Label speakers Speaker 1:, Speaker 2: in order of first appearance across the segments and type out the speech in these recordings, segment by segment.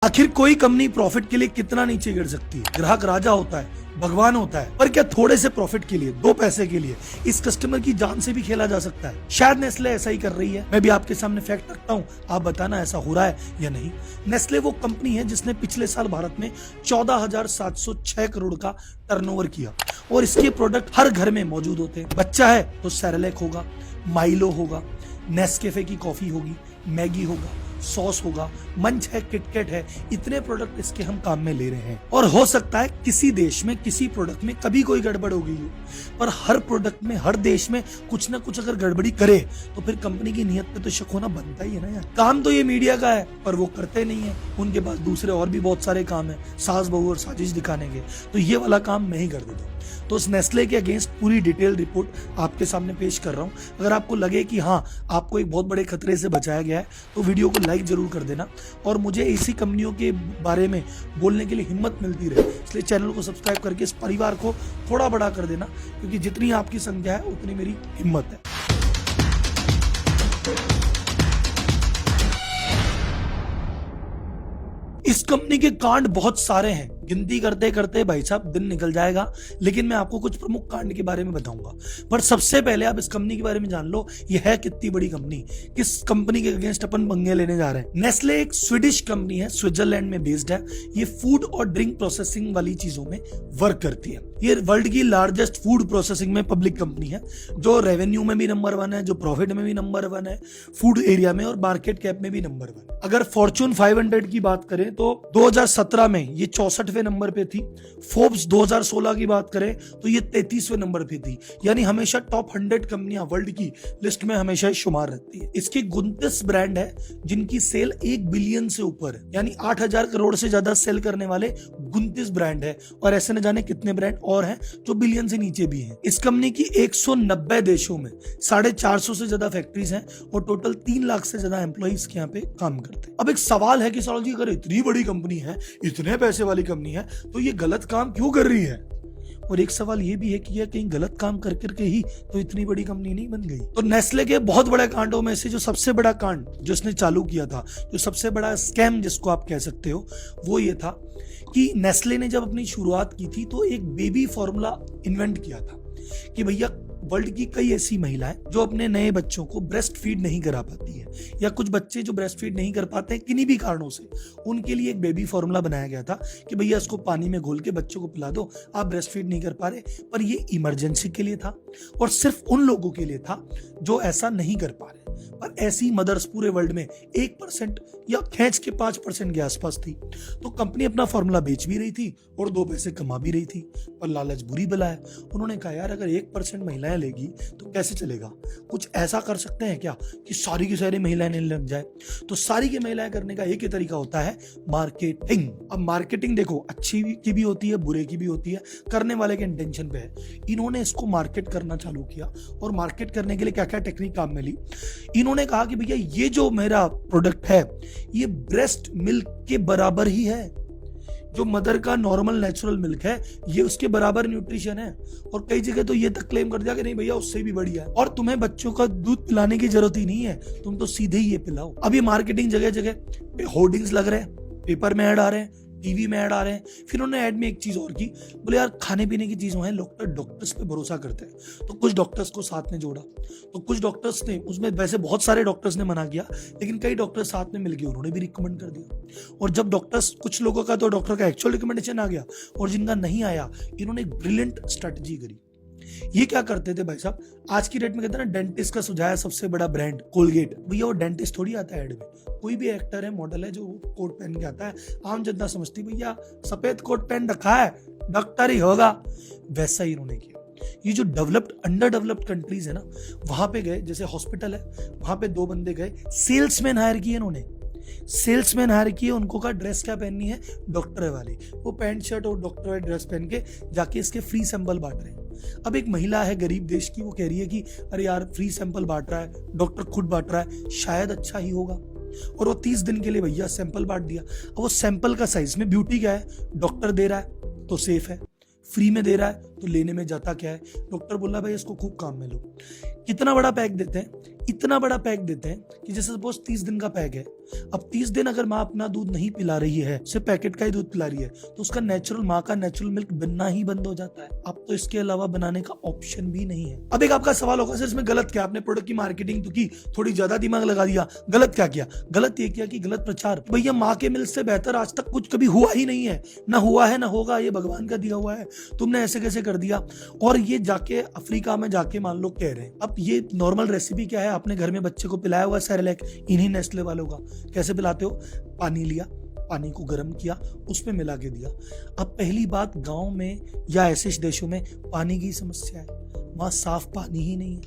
Speaker 1: आखिर कोई company profit के लिए कितना नीचे गिर सकती है? ग्राहक राजा होता है, भगवान होता है, पर क्या थोड़े से प्रॉफिट के लिए, 2 पैसे के लिए इस कस्टमर की जान से भी खेला जा सकता है? शायद नेस्ले ऐसा ही कर रही है। मैं भी आपके सामने फैक्ट रखता हूँ, आप बताना ऐसा हो रहा है या नहीं। नेस्ले वो कंपनी है जिसने पिछले साल भारत में 14,706 करोड़ का टर्नओवर किया और इसके प्रोडक्ट हर घर में मौजूद होते हैं। बच्चा है तो सेरेलैक होगा, माइलो होगा, नेस्कैफे की कॉफी होगी, मैगी होगा, सॉस होगा, मंच है, किटकैट है, इतने प्रोडक्ट इसके हम काम में ले रहे हैं। और हो सकता है किसी देश में किसी प्रोडक्ट में कभी कोई गड़बड़ हो गई हो, पर हर प्रोडक्ट में हर देश में कुछ ना कुछ अगर गड़बड़ी करे तो फिर कंपनी की नीयत पे तो शक होना बनता ही है ना यार। काम तो ये मीडिया का है पर वो करते नहीं है, उनके पास दूसरे और भी बहुत सारे काम है, सास बहू और साजिश दिखाने के, तो ये वाला काम मैं ही कर देता हूँ। तो उस नेस्ले के अगेंस्ट पूरी डिटेल रिपोर्ट आपके सामने पेश कर रहा हूं। अगर आपको लगे कि हाँ आपको एक बहुत बड़े खतरे से बचाया गया है तो वीडियो को लाइक जरूर कर देना और मुझे ऐसी कंपनियों के बारे में बोलने के लिए हिम्मत मिलती रहे, इसलिए चैनल को सब्सक्राइब करके इस परिवार को थोड़ा बड़ा कर देना, क्योंकि जितनी आपकी संख्या है उतनी मेरी हिम्मत है। इस कंपनी के कांड बहुत सारे हैं, गिनती करते करते भाई साहब दिन निकल जाएगा, लेकिन मैं आपको कुछ प्रमुख कांड के बारे में बताऊंगा। पर सबसे पहले आप इस कंपनी के बारे में जान लो, यह है कितनी बड़ी कंपनी, किस कंपनी के अगेंस्ट अपन पंगे लेने जा रहे हैं। नेस्ले एक स्वीडिश कंपनी है, स्विट्जरलैंड में बेस्ड है। ये फूड और ड्रिंक प्रोसेसिंग वाली चीजों में वर्क करती है। ये वर्ल्ड की लार्जेस्ट फूड प्रोसेसिंग में पब्लिक कंपनी है, जो रेवेन्यू में भी नंबर 1 है, जो प्रॉफिट में भी नंबर 1 है, फूड एरिया में और मार्केट कैप में भी नंबर 1। अगर फॉर्च्यून 500 की बात करें तो 2017 में ये 64वें नंबर पे थी। फोर्ब्स 2016 की बात करें तो ये 33वें नंबर पे थी, यानी हमेशा टॉप 100 कंपनियां वर्ल्ड की लिस्ट में हमेशा शुमार रहती है। इसके 29 ब्रांड है जिनकी सेल 1 बिलियन से ऊपर है, यानी 8,000 करोड़ से ज्यादा सेल करने वाले 29 ब्रांड है, और ऐसे न जाने कितने ब्रांड और हैं जो बिलियन से नीचे भी हैं। इस कंपनी की 190 देशों में 450 से ज्यादा फैक्ट्रीज हैं और टोटल 3 लाख से ज्यादा एम्प्लॉइज के यहाँ पे काम करते हैं। अब एक सवाल है कि सरोज जी, अगर इतनी बड़ी कंपनी है, इतने पैसे वाली कंपनी है, तो ये गलत काम क्यों कर रही है? और एक सवाल ये भी है कि यह कहीं गलत काम कर करके ही तो इतनी बड़ी कंपनी नहीं बन गई। तो नेस्ले के बहुत बड़े कांडों में से जो सबसे बड़ा कांड जो इसने चालू किया था, जो सबसे बड़ा स्कैम जिसको आप कह सकते हो, वो ये था कि नेस्ले ने जब अपनी शुरुआत की थी तो एक बेबी फॉर्मूला इन्वेंट किया था कि भैया वर्ल्ड की कई ऐसी महिलाएं जो अपने नए बच्चों को ब्रेस्ट फीड नहीं करा पाती है, या कुछ बच्चे जो ब्रेस्ट फीड नहीं कर पाते हैं किन्हीं भी कारणों से, उनके लिए एक बेबी फॉर्मूला बनाया गया था कि भैया इसको पानी में घोल के बच्चों को पिला दो, आप ब्रेस्ट फीड नहीं कर पा रहे। पर ये इमरजेंसी के लिए था और सिर्फ उन लोगों के लिए था जो ऐसा नहीं कर पा रहे। पर ऐसी मदर्स पूरे वर्ल्ड में 1% या खींच के 5% के आसपास थी। तो कंपनी अपना फॉर्मूला बेच भी रही थी और 2 पैसे कमा भी रही थी, पर लालच बुरी बला है। उन्होंने कहा यार अगर 1% महिलाएं लेगी तो कैसे चलेगा, कुछ ऐसा कर सकते हैं क्या कि सारी की सारी महिलाएं नहीं लग जाए। तो सारी की महिलाएं करने का एक ही तरीका होता है, मार्केटिंग। अब मार्केटिंग देखो अच्छी की भी होती है, बुरे की भी होती है, करने वाले के इंटेंशन पे है। इन्होंने इसको मार्केट करना चालू किया और मार्केट करने के लिए क्या क्या टेक्निक काम में ली। इन्होंने कहा कि भैया ये जो मेरा प्रोडक्ट है ये ब्रेस्ट मिल्क के बराबर ही है, जो मदर का नॉर्मल नेचुरल मिल्क है ये उसके बराबर न्यूट्रिशन है, और कई जगह तो ये तक क्लेम कर दिया कि नहीं भैया उससे भी बढ़िया है, और तुम्हें बच्चों का दूध पिलाने की जरूरत ही नहीं है, तुम तो सीधे ही ये पिलाओ। अभी मार्केटिंग जगह जगह होर्डिंग्स लग रहे हैं, पेपर में ऐड आ रहे हैं, टीवी में ऐड आ रहे हैं। फिर उन्होंने ऐड में एक चीज और की, बोले यार खाने पीने की चीजों है, डॉक्टर्स पे भरोसा करते हैं, तो कुछ डॉक्टर्स को साथ में जोड़ा। तो कुछ डॉक्टर्स ने, उसमें वैसे बहुत सारे डॉक्टर्स ने मना किया, लेकिन कई डॉक्टर्स साथ में मिलकर उन्होंने भी रिकमेंड कर दिया। और जब डॉक्टर्स, कुछ लोगों का तो डॉक्टर का एक्चुअल रिकमेंडेशन आ गया और जिनका नहीं आया, इन्होंने एक ब्रिलियंट स्ट्रेटजी करी। ये क्या करते थे भाई साहब, आज की डेट में कहते हैं ना डेंटिस्ट का सुझाया सबसे बड़ा ब्रांड कोलगेट, भैया वो डेंटिस्ट थोड़ी आता है ऐड में, कोई भी एक्टर है, मॉडल है जो कोट पहन के आता है, आम जनता समझती भैया सफेद कोट पहन रखा है डॉक्टर ही होगा। वैसा ही इन्होंने किया। ये जो डेवलप्ड अंडर डेवलप्ड कंट्रीज है ना, वहां पे गए, जैसे हॉस्पिटल है वहां पे 2 बंदे गए, सेल्समैन हायर किए इन्होंने, सेल्समैन हायर किए, उनको कहा ड्रेस क्या पहननी है, डॉक्टर वाली, वो पैंट शर्ट और डॉक्टर वाली ड्रेस पहन के जाके इसके फ्री सैंपल बांट रहे हैं। अब एक महिला है गरीब देश की, वो कह रही है कि अरे यार फ्री सैंपल बांट रहा है, डॉक्टर खुद बांट रहा है, शायद अच्छा ही होगा, और वो 30 दिन के लिए भैया सैंपल बांट दिया। अब वो सैंपल का साइज में ब्यूटी क्या है, डॉक्टर दे रहा है तो सेफ है, फ्री में दे रहा है तो लेने में जाता क्या है, डॉक्टर बोल रहा है भाई इसको खूब काम में लो। कितना बड़ा पैक देते हैं, इतना बड़ा पैक देते हैं कि जैसे सपोज 30 दिन का पैक है, अब 30 दिन अगर माँ अपना दूध नहीं पिला रही है, सिर्फ पैकेट का ही दूध पिला रही है, तो उसका माँ का नेचुरल मिल्क बनना ही बंद हो जाता है। अब तो इसके अलावा बनाने का ऑप्शन भी नहीं है। अब एक आपका सवाल होगा, सर इसमें गलत क्या, आपने प्रोडक्ट की मार्केटिंग तो की, थोड़ी ज्यादा दिमाग लगा दिया, गलत क्या किया? गलत ये किया कि गलत प्रचार। भैया माँ के मिल्क से बेहतर आज तक कुछ कभी हुआ ही नहीं है, ना हुआ है ना होगा, ये भगवान का दिया हुआ है। तुमने ऐसे कैसे कर दिया? और ये जाके अफ्रीका में जाके मान लो कह रहे हैं। अब ये नॉर्मल रेसिपी क्या है, आपने घर में बच्चे को पिलाया हुआ सेरेलैक, इन्हीं नेस्ले वालों का। कैसे पिलाते हो? पानी लिया, पानी को गर्म किया, उसमें मिला के दिया। अब पहली बात, गांव में या ऐसे देशों में पानी की समस्या है, वहां साफ पानी ही नहीं है।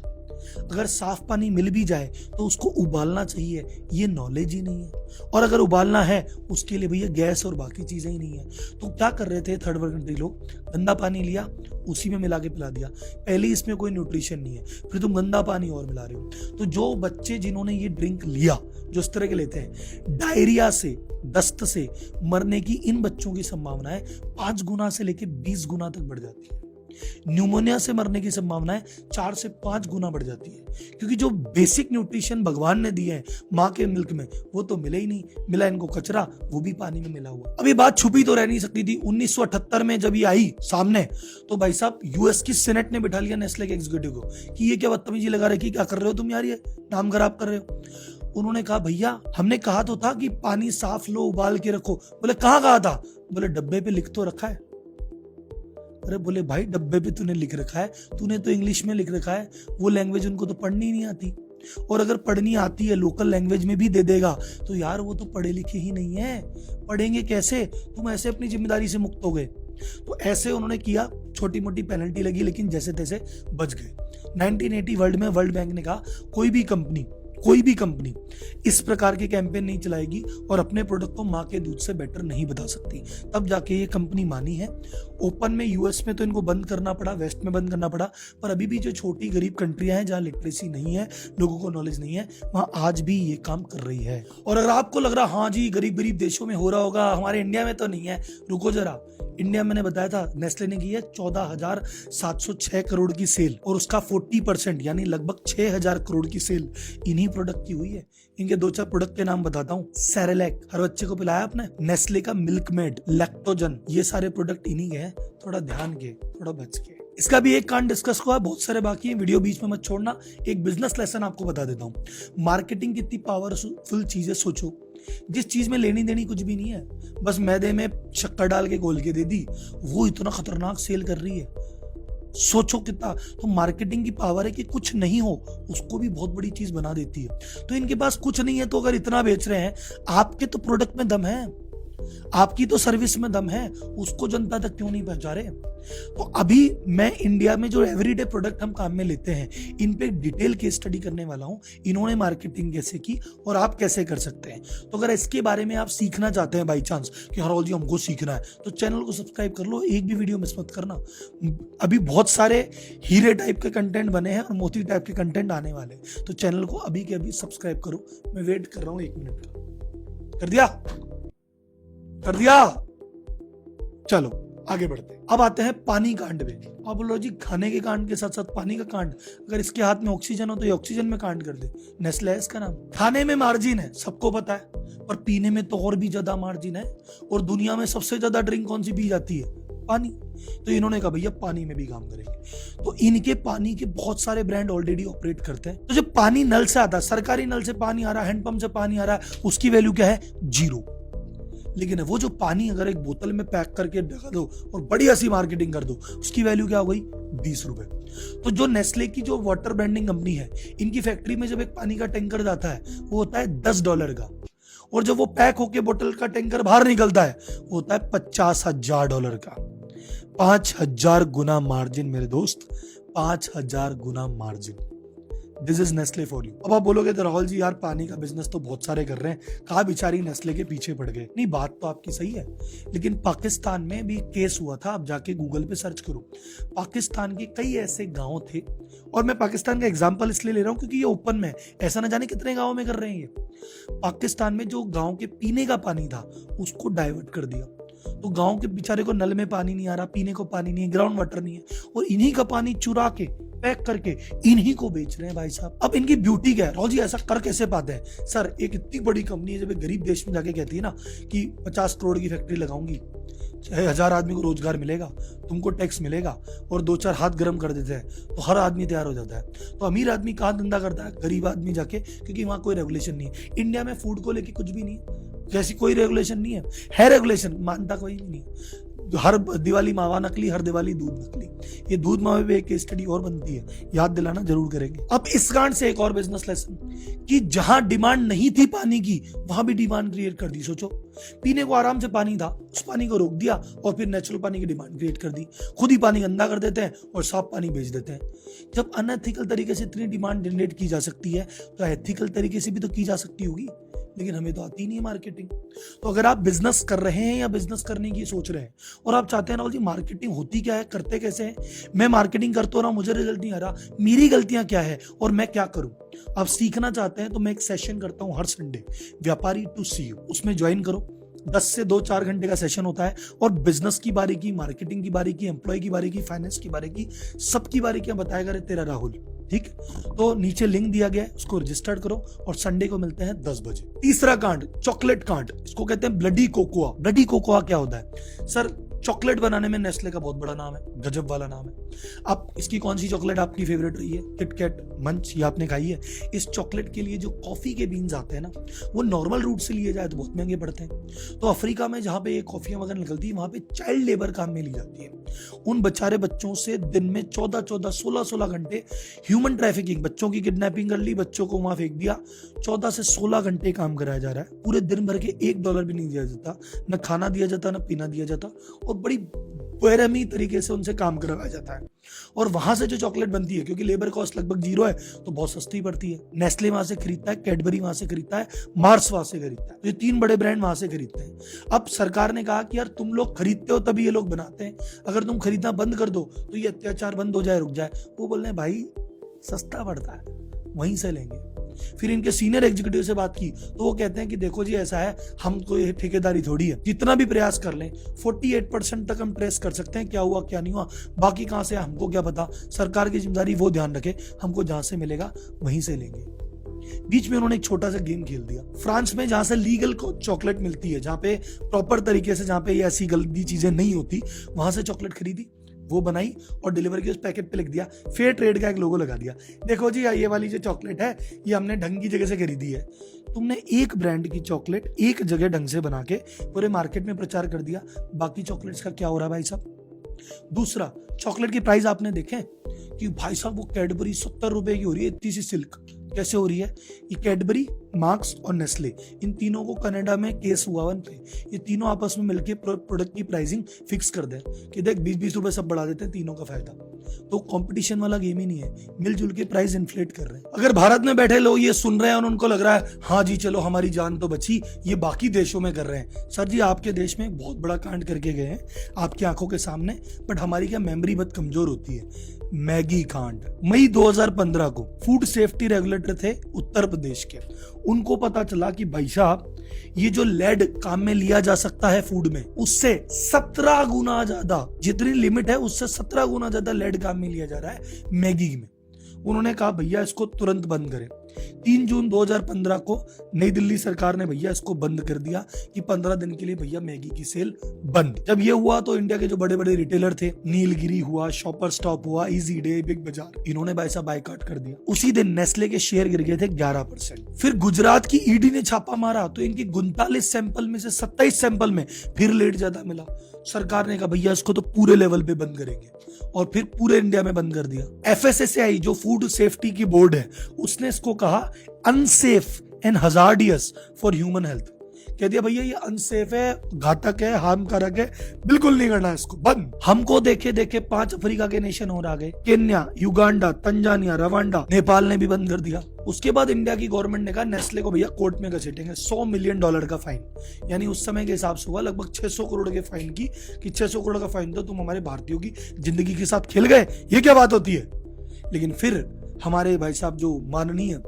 Speaker 1: अगर साफ पानी मिल भी जाए तो उसको उबालना चाहिए, ये नॉलेज ही नहीं है। और अगर उबालना है उसके लिए भैया गैस और बाकी चीजें ही नहीं है। तो क्या कर रहे थे थर्ड वर्ल्ड कंट्री लोग? गंदा पानी लिया, उसी में मिला के पिला दिया। पहले इसमें कोई न्यूट्रिशन नहीं है, फिर तुम गंदा पानी और मिला रहे हो। तो जो बच्चे जिन्होंने ये ड्रिंक लिया, जो इस तरह के लेते हैं, डायरिया से, दस्त से मरने की इन बच्चों की संभावनाएं 5 गुना से लेकर 20 गुना तक बढ़ जाती है। न्यूमोनिया से मरने की संभावनाएं 4 से 5 गुना बढ़ जाती है, क्योंकि जो बेसिक न्यूट्रिशन भगवान ने दिए हैं माँ के मिल्क में, वो तो मिले ही नहीं। मिला इनको कचरा, वो भी पानी में मिला हुआ। अब ये बात छुपी तो रह नहीं सकती थी। 1978 में जब ये आई सामने, तो भाई साहब यूएस की सेनेट ने बिठा लिया नेस्ले के एग्जीक्यूटिव को कि ये क्या बदतमीजी लगा रखी, क्या कर रहे हो तुम यार, ये नाम खराब कर रहे हो। उन्होंने कहा भैया हमने कहा तो था कि पानी साफ लो, उबाल के रखो। बोले कहाँ कहा था? बोले डब्बे पे लिख तो रखा है। अरे बोले भाई डब्बे पे तूने लिख रखा है, तूने तो इंग्लिश में लिख रखा है, वो लैंग्वेज उनको तो पढ़नी नहीं आती। और अगर पढ़नी आती है, लोकल लैंग्वेज में भी दे देगा, तो यार वो तो पढ़े लिखे ही नहीं है, पढ़ेंगे कैसे? तुम ऐसे अपनी जिम्मेदारी से मुक्त हो गए। तो ऐसे उन्होंने किया, छोटी मोटी पेनल्टी लगी, लेकिन जैसे तैसे बच गए। 1980 वर्ल्ड में वर्ल्ड बैंक ने कहा कोई भी कंपनी इस प्रकार के कैंपेन नहीं चलाएगी और अपने प्रोडक्ट को माँ के दूध से बेटर नहीं बता सकती। तब जाके ये कंपनी मानी है। ओपन में यूएस में तो इनको बंद करना पड़ा, वेस्ट में बंद करना पड़ा, पर अभी भी जो छोटी गरीब कंट्रियां हैं जहां लिटरेसी नहीं है, लोगों को नॉलेज नहीं है, वहां आज भी ये काम कर रही है। और अगर आपको लग रहा हाँ जी गरीब देशों में हो रहा होगा, हमारे इंडिया में तो नहीं है, रुको जरा। इंडिया मैंने बताया था नेस्ले ने की है 14,706 करोड़ की सेल, और उसका 40% यानी लगभग 6,000 करोड़ की सेल इन्हीं प्रोडक्ट की हुई है। इनके 2-4 प्रोडक्ट के नाम बताता हूँ। सेरेलैक, हर बच्चे को पिलाया आपने। नेस्ले का मिल्कमेड, लैक्टोजन, ये सारे प्रोडक्ट इन्हीं के हैं। थोड़ा ध्यान के, थोड़ा बच के। इसका भी एक कांड डिस्कस हुआ है, बहुत सारे बाकी हैं, वीडियो बीच में मत छोड़ना। एक बिजनेस लेसन आपको बता देता हूँ। मार्केटिंग कितनी पावरफुल चीज है, सोचो। जिस चीज में लेनी देनी कुछ भी नहीं है, बस मैदे में शक्कर डाल के घोल के दे दी, वो इतना खतरनाक सेल कर रही है। सोचो कितना। तो मार्केटिंग की पावर है कि कुछ नहीं हो उसको भी बहुत बड़ी चीज बना देती है। तो इनके पास कुछ नहीं है, तो अगर इतना बेच रहे हैं, आपके तो प्रोडक्ट में दम है, आपकी तो सर्विस में दम है, उसको जनता तक क्यों नहीं पहुंचा रहे? तो अभी मैं इंडिया में जो एवरीडे प्रोडक्ट हम काम में लेते हैं, इन पे डिटेल केस स्टडी करने वाला हूं। इन्होंने मार्केटिंग कैसे की और आप कैसे कर सकते हैं। तो अगर इसके बारे में आप सीखना चाहते हैं बाई चांस कि हरौल जी हमको सीखना है, तो चैनल को सब्सक्राइब कर लो, एक भी वीडियो मिस मत करना। अभी बहुत सारे हीरे टाइप के कंटेंट बने हैं और मोती टाइप के कंटेंट आने वाले हैं। तो चैनल को अभी के अभी सब्सक्राइब करो। मैं वेट कर रहा हूं 1 मिनट का। कर दिया। चलो आगे बढ़ते हैं। अब आते हैं पानी कांड में। आप बोलो जी खाने के कांड के साथ साथ पानी का कांड, अगर इसके हाथ में ऑक्सीजन हो तो ये ऑक्सीजन में कांड कर दे। नेस्ले है इसका नाम। खाने में मार्जिन है, सबको पता है, पर पीने में तो और भी ज्यादा मार्जिन है। और दुनिया में सबसे ज्यादा ड्रिंक कौन सी पी जाती है? पानी। तो इन्होंने कहा भैया पानी में भी काम करेंगे। तो इनके पानी के बहुत सारे ब्रांड ऑलरेडी ऑपरेट करते हैं। तो जब पानी नल से आता है, सरकारी नल से पानी आ रहा है, हैंडपंप से पानी आ रहा है, उसकी वैल्यू क्या है? 0। लेकिन वो जो पानी अगर एक बोतल में पैक करके ढका दो और बढ़िया सी मार्केटिंग कर दो, उसकी वैल्यू क्या हो गई? 20 रुपए। तो जो नेस्ले की जो वाटर ब्रांडिंग कंपनी है, इनकी फैक्ट्री में जब एक पानी का टैंकर जाता है, वो होता है $10 का, और जब वो पैक होके बोतल का टैंकर बाहर निकलता है, वो होता है $50,000 का। 5,000 गुना मार्जिन मेरे दोस्त, 5,000 गुना margin. This is Nestle for you. अब आप बोलोगे तो राहुल जी यार पानी का बिजनेस तो बहुत सारे कर रहे हैं, कहा बेचारी नेस्ले के पीछे पड़ गए। नहीं, बात तो आपकी सही है, लेकिन पाकिस्तान में भी केस हुआ था। आप जाके गूगल पे सर्च करो, पाकिस्तान के कई ऐसे गांव थे, और मैं पाकिस्तान का एग्जांपल इसलिए ले रहा हूं क्योंकि ये ओपन में, ऐसा ना जाने कितने गाँव में कर रहे हैं ये। पाकिस्तान में जो गाँव के पीने का पानी था उसको डाइवर्ट कर दिया। तो तो गांव के बेचारे को नल में पानी नहीं आ रहा, पीने को पानी नहीं है, ग्राउंड वाटर नहीं है, और इन्हीं का पानी चुरा के पैक करके इन्हीं को बेच रहे हैं भाई साहब। अब इनकी ब्यूटी क्या है, राहुल जी ऐसा कर कैसे पाते हैं? सर एक इतनी बड़ी कंपनी है, जब एक गरीब देश में जाके कहती है ना कि 50 करोड़ की फैक्ट्री लगाऊंगी, 1000 आदमी को रोजगार मिलेगा, तुमको टैक्स मिलेगा, और 2-4 हाथ गर्म कर देते हैं तो हर आदमी तैयार हो जाता है। तो अमीर आदमी कहाँ धंधा करता है? गरीब आदमी जाके, क्योंकि वहां कोई रेगुलेशन नहीं है। इंडिया में फूड को लेके कुछ भी नहीं है, जैसी कोई रेगुलेशन नहीं है रेगुलेशन, मानता कोई भी नहीं है। हर दिवाली मावा नकली, हर दिवाली दूध नकली। ये दूध मावे पे एक स्टडी और बनती है, याद दिलाना जरूर करेंगे। अब इस कारण से एक और बिजनेस लेसन कि जहां डिमांड नहीं थी पानी की, वहां भी डिमांड क्रिएट कर दी। सोचो, पीने को आराम से पानी था, उस पानी को रोक दिया और फिर नेचुरल पानी की डिमांड क्रिएट कर दी। खुद ही पानी गंदा कर देते हैं और साफ पानी बेच देते हैं। जब अनएथिकल तरीके से इतनी डिमांड जनरेट की जा सकती है तो एथिकल तरीके से भी तो की जा सकती होगी, लेकिन हमें तो आती नहीं है मार्केटिंग। तो अगर आप बिजनेस कर रहे हैं या बिजनेस करने की सोच रहे हैं और आप चाहते हैं राहुल जी मार्केटिंग होती क्या है, करते कैसे हैं, मैं मार्केटिंग करता रहा, मुझे रिजल्ट नहीं आ रहा, मेरी गलतियां क्या है और मैं क्या करूं, आप सीखना चाहते हैं तो मैं एक सेशन करता हूं हर संडे, व्यापारी टू सीईओ। उसमें ज्वाइन करो। 10 से 2-4 घंटे का सेशन होता है और बिजनेस की बारीकी, मार्केटिंग की बारीकी, एम्प्लॉय की बारीकी, फाइनेंस की बारीकी, सबकी बारीकियां बताएगा रे तेरा राहुल। ठीक, तो नीचे लिंक दिया गया है, उसको रजिस्टर करो और संडे को मिलते हैं 10 बजे। तीसरा कांड, चॉकलेट कांड, इसको कहते हैं ब्लडी कोकोआ। ब्लडी कोकोआ क्या होता है? सर चॉकलेट बनाने में नेस्ले का बहुत बड़ा नाम है, गजब वाला नाम है। अब इसकी कौन सी चॉकलेट आपकी फेवरेट रही है? किटकैट, मंच, ये आपने खाई है? इस चॉकलेट के लिए जो कॉफी के बीन्स आते हैं ना, वो नॉर्मल रूट से लिए जाए तो बहुत महंगे पड़ते हैं। तो अफ्रीका में जहां पे ये कॉफियां वगैरह निकलती है, वहां पे चाइल्ड लेबर काम में ली जाती है। उन बेचारे बच्चों से दिन में 14-14, 16-16 घंटे ह्यूमन ट्रैफिकिंग, बच्चों की किडनैपिंग कर ली, बच्चों को वहां फेंक दिया, 14 से 16 घंटे काम कराया जा रहा है। पूरे दिन भर के $1 भी नहीं दिया जाता, न खाना दिया जाता, न पीना दिया जाता, और बड़ी बेरहमी तरीके से उनसे काम करवाया जाता है। और वहां से जो चॉकलेट बनती है, क्योंकि लेबर कॉस्ट लगभग 0 है, तो बहुत सस्ती पड़ती है। नेस्ले वहां से खरीदता है, कैडबरी वहां से खरीदता है, मार्स वहां से खरीदता है। ये 3 बड़े ब्रांड वहां से खरीदते हैं। अब सरकार ने कहा कि यार तुम लोग खरीदते हो तभी ये लोग बनाते हैं, अगर तुम खरीदना बंद कर दो तो ये अत्याचार बंद हो जाए, रुक जाए। वो बोल रहे हैं भाई सस्ता पड़ता है, वहीं से लेंगे। फिर इनके सीनियर एग्जीक्यूटिव से बात की तो वो कहते हैं कि देखो जी ऐसा है, हम कोई ठेकेदारी थोड़ी है, जितना भी प्रयास कर लें 48% तक हम ट्रेस कर सकते हैं क्या हुआ क्या नहीं हुआ, बाकी कहां से हमको क्या पता। सरकार की जिम्मेदारी वो ध्यान रखे, हमको जहां से मिलेगा वहीं से लेंगे। बीच में उन्होंने एक छोटा सा गेम खेल दिया। फ्रांस में जहां से लीगल चॉकलेट मिलती है, जहां पे प्रॉपर तरीके से, जहां पे ये ऐसी गंदी चीजें नहीं होती, वहां से चॉकलेट खरीदी, वो बनाई और डिलीवर की, उस पैकेट पे लिख दिया फेयर ट्रेड का एक लोगो लगा दिया। देखो जी ये वाली जो चॉकलेट है ये हमने ढंग की जगह से खरीदी है। तुमने एक ब्रांड की चॉकलेट एक जगह ढंग से बना के पूरे मार्केट में प्रचार कर दिया, बाकी चॉकलेट्स का क्या हो रहा है भाई साहब? दूसरा, चॉकलेट की प्राइस आपने देखे कि भाई साहब वो कैडबरी 70 रुपए की हो रही है, इतनी सी सिल्क। कैसे हो रही है? ये कैडबरी, मार्क्स और नेस्ले, इन तीनों को कनाडा में केस हुआ वन पे। ये तीनों आपस में मिलके प्रोडक्ट की प्राइसिंग फिक्स कर दे कि देख 20-20 रुपए सब बढ़ा देते हैं, तीनों का फायदा। तो कंपटीशन वाला गेम ही नहीं है, मिलजुल के प्राइस इन्फ्लेट कर रहे हैं। अगर भारत में बैठे लोग ये सुन रहे हैं और उनको लग रहा है हाँ जी चलो हमारी जान तो बची, ये बाकी देशों में कर रहे हैं। सर जी आपके देश में बहुत बड़ा कांड करके गए हैं आपकी आंखों के सामने, बट हमारी क्या मेमोरी बहुत कमजोर होती है। मैगी कांड, मई 2015 को फूड सेफ्टी रेगुलेटर थे उत्तर प्रदेश के, उनको पता चला कि भाई साहब ये जो लेड काम में लिया जा सकता है फूड में, उससे 17 गुना ज्यादा, जितनी लिमिट है उससे 17 गुना ज्यादा लेड काम में लिया जा रहा है मैगी में। उन्होंने कहा भैया इसको तुरंत बंद करें। 3 जून 2015 को नई दिल्ली सरकार ने भैया इसको बंद कर दिया कि 15 दिन के लिए भैया मैगी की सेल बंद। जब ये हुआ तो इंडिया के जो बड़े बड़े रिटेलर थे, नीलगिरी हुआ, शॉपर स्टॉप हुआ, इजी डे, बिग बाजार, इन्होंने ऐसा बायकॉट कर दिया। उसी दिन नेस्ले के शेयर गिर गए थे 11%। फिर गुजरात की ईडी ने छापा मारा तो इनकी 39 सैंपल में से 27 सैंपल में फिर लेट ज्यादा मिला। सरकार ने कहा भैया इसको तो पूरे लेवल पे बंद करेंगे और फिर पूरे इंडिया में बंद कर दिया। FSSAI जो फूड सेफ्टी की बोर्ड है, उसने इसको कहा unsafe and hazardous for human health. कह दिया भैया ये अनसेफ है, घातक है, हार्मकारक है, बिल्कुल नहीं करना है इसको, बंद। हमको देखे देखे 5 अफ्रीका के नेशन और आ गए, Kenya, Uganda, Tanzania, Rwanda, Nepal ने भी बंद कर दिया। उसके बाद इंडिया की गवर्नमेंट ने कहा नेस्ले को भैया कोर्ट में घसीटेंगे, $100 मिलियन का फाइन, यानी उस समय के हिसाब से हुआ लगभग 600 करोड़ के फाइन की, कि 600 करोड़ का फाइन दो, तुम हमारे भारतीयों की जिंदगी के साथ खेल गए, ये क्या बात होती है। लेकिन फिर हमारे भाई साहब जो माननीय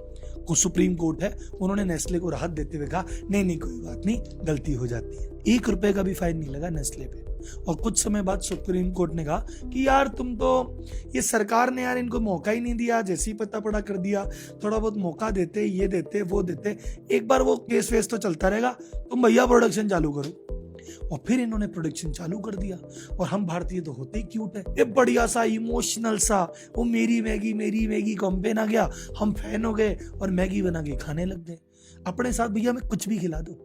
Speaker 1: सुप्रीम कोर्ट है, उन्होंने नेस्ले को राहत देते हुए कहा नहीं नहीं कोई बात नहीं, गलती हो जाती है। 1 रुपए का भी फाइन नहीं लगा नेस्ले पे। और कुछ समय बाद सुप्रीम कोर्ट ने कहा कि यार तुम तो, ये सरकार ने यार इनको मौका ही नहीं दिया, जैसे ही पता पड़ा कर दिया, थोड़ा बहुत मौका देते, ये देते वो देते, एक बार वो केस वेस तो चलता रहेगा, तुम भैया प्रोडक्शन चालू करो। और फिर इन्होंने प्रोडक्शन चालू कर दिया। और हम भारतीय तो होते ही क्यूट है, ये बढ़िया सा इमोशनल सा, वो मेरी मैगी कॉम्पेन आ गया, हम फैन हो गए और मैगी बना के खाने लग गए। अपने साथ भैया मैं कुछ भी खिला दो।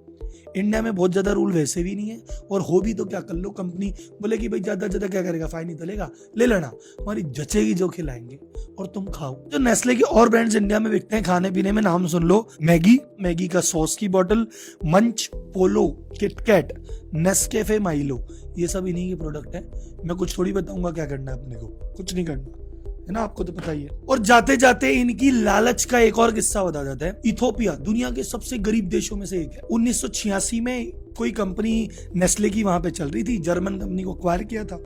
Speaker 1: इंडिया में बहुत ज्यादा रूल वैसे भी नहीं है, और हो भी तो क्या कर लो, कंपनी बोले कि भाई ज्यादा ज्यादा क्या करेगा, फाइन ही तलेगा, ले लेना, हमारी जचेगी जो खिलाएंगे और तुम खाओ। जो नेस्ले के और ब्रांड्स इंडिया में बिकते हैं खाने पीने में, नाम सुन लो, मैगी का सॉस की बोतल, मंच, पोलो, किटकैट, नेस्कैफे, माइलो, ये सब इन्हीं के प्रोडक्ट है। मैं कुछ थोड़ी बताऊंगा क्या करना है अपने को, कुछ नहीं करना है ना, आपको तो पता ही है। और जाते जाते इनकी लालच का एक और किस्सा बता जाता है। इथोपिया दुनिया के सबसे गरीब देशों में से एक है। 1986 में कोई कंपनी नेस्ले की वहां पे चल रही थी, जर्मन कंपनी को एक्वायर किया था,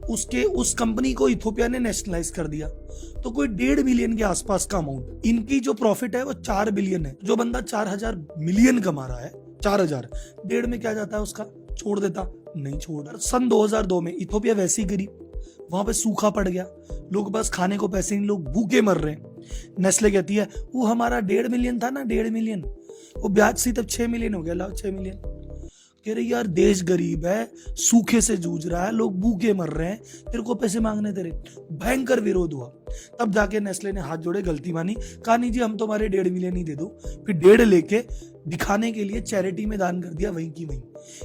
Speaker 1: उस कंपनी को इथोपिया ने नेशनलाइज कर दिया। तो कोई 1.5 बिलियन के आसपास का अमाउंट, इनकी जो प्रॉफिट है वो 4 बिलियन है। जो बंदा 4000 मिलियन कमा रहा है, 4000, 1.5 में क्या जाता है उसका, छोड़ देता, नहीं छोड़ा। सन 2002 में इथोपिया वैसे ही गरीब, वहां पे सूखा पड़ गया, लोग बस खाने को पैसे नहीं, लोग भूखे मर रहे हैं। नेस्ले कहती है वो हमारा 1.5 मिलियन था ना, 1.5 मिलियन, वो ब्याज से तब 6 मिलियन हो गया, लाओ 6 मिलियन। कह रहे यार देश गरीब है, सूखे से जूझ रहा है, लोग भूखे मर रहे हैं, तेरे को पैसे मांगने तेरे। भयंकर विरोध हुआ। तब जाके नेस्ले ने हाथ जोड़े, गलती मानी, कहा नहीं जी हम तुम्हारे 1.5 मिलियन ही दे दो। फिर 1.5 लेके दिखाने के लिए चैरिटी में दान कर दिया, वहीं की वहीं।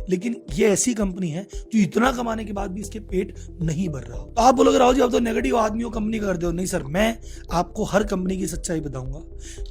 Speaker 1: लेकिन ये ऐसी कंपनी है जो इतना कमाने के बाद भी इसके पेट नहीं भर रहा। तो आप बोलोगे राहुल जी आप तो नेगेटिव आदमी हो, कंपनी करते हो। नहीं सर, मैं आपको हर कंपनी की सच्चाई बताऊंगा।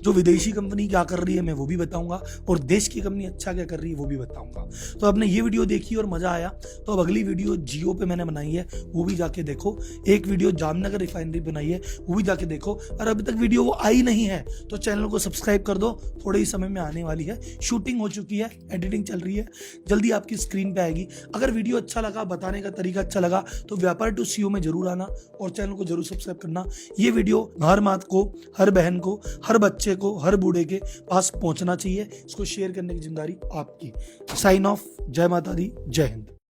Speaker 1: जो विदेशी कंपनी क्या कर रही है मैं वो भी बताऊंगा, और देश की कंपनी अच्छा क्या कर रही है वो भी बताऊंगा। तो आपने ये वीडियो देखी और मजा आया, तो अब अगली वीडियो जियो पे मैंने बनाई है, वो भी जाके देखो। एक वीडियो जामनगर रिफाइनरी बनाई है, वो भी जाके देखो। और अभी तक वीडियो वो आई नहीं है तो चैनल को सब्सक्राइब कर दो, थोड़े ही समय में आने वाली है। शूटिंग हो चुकी है, एडिटिंग चल रही है, जल्दी आपकी स्क्रीन पे आएगी। अगर वीडियो अच्छा लगा, बताने का तरीका अच्छा लगा, तो व्यापार टू सीओ में जरूर आना और चैनल को जरूर सब्सक्राइब करना। ये वीडियो हर मात को, हर बहन को, हर बच्चे को, हर बूढ़े के पास पहुंचना चाहिए। इसको शेयर करने की जिम्मेदारी आपकी। Sign off. जय माता दी, जय हिंद।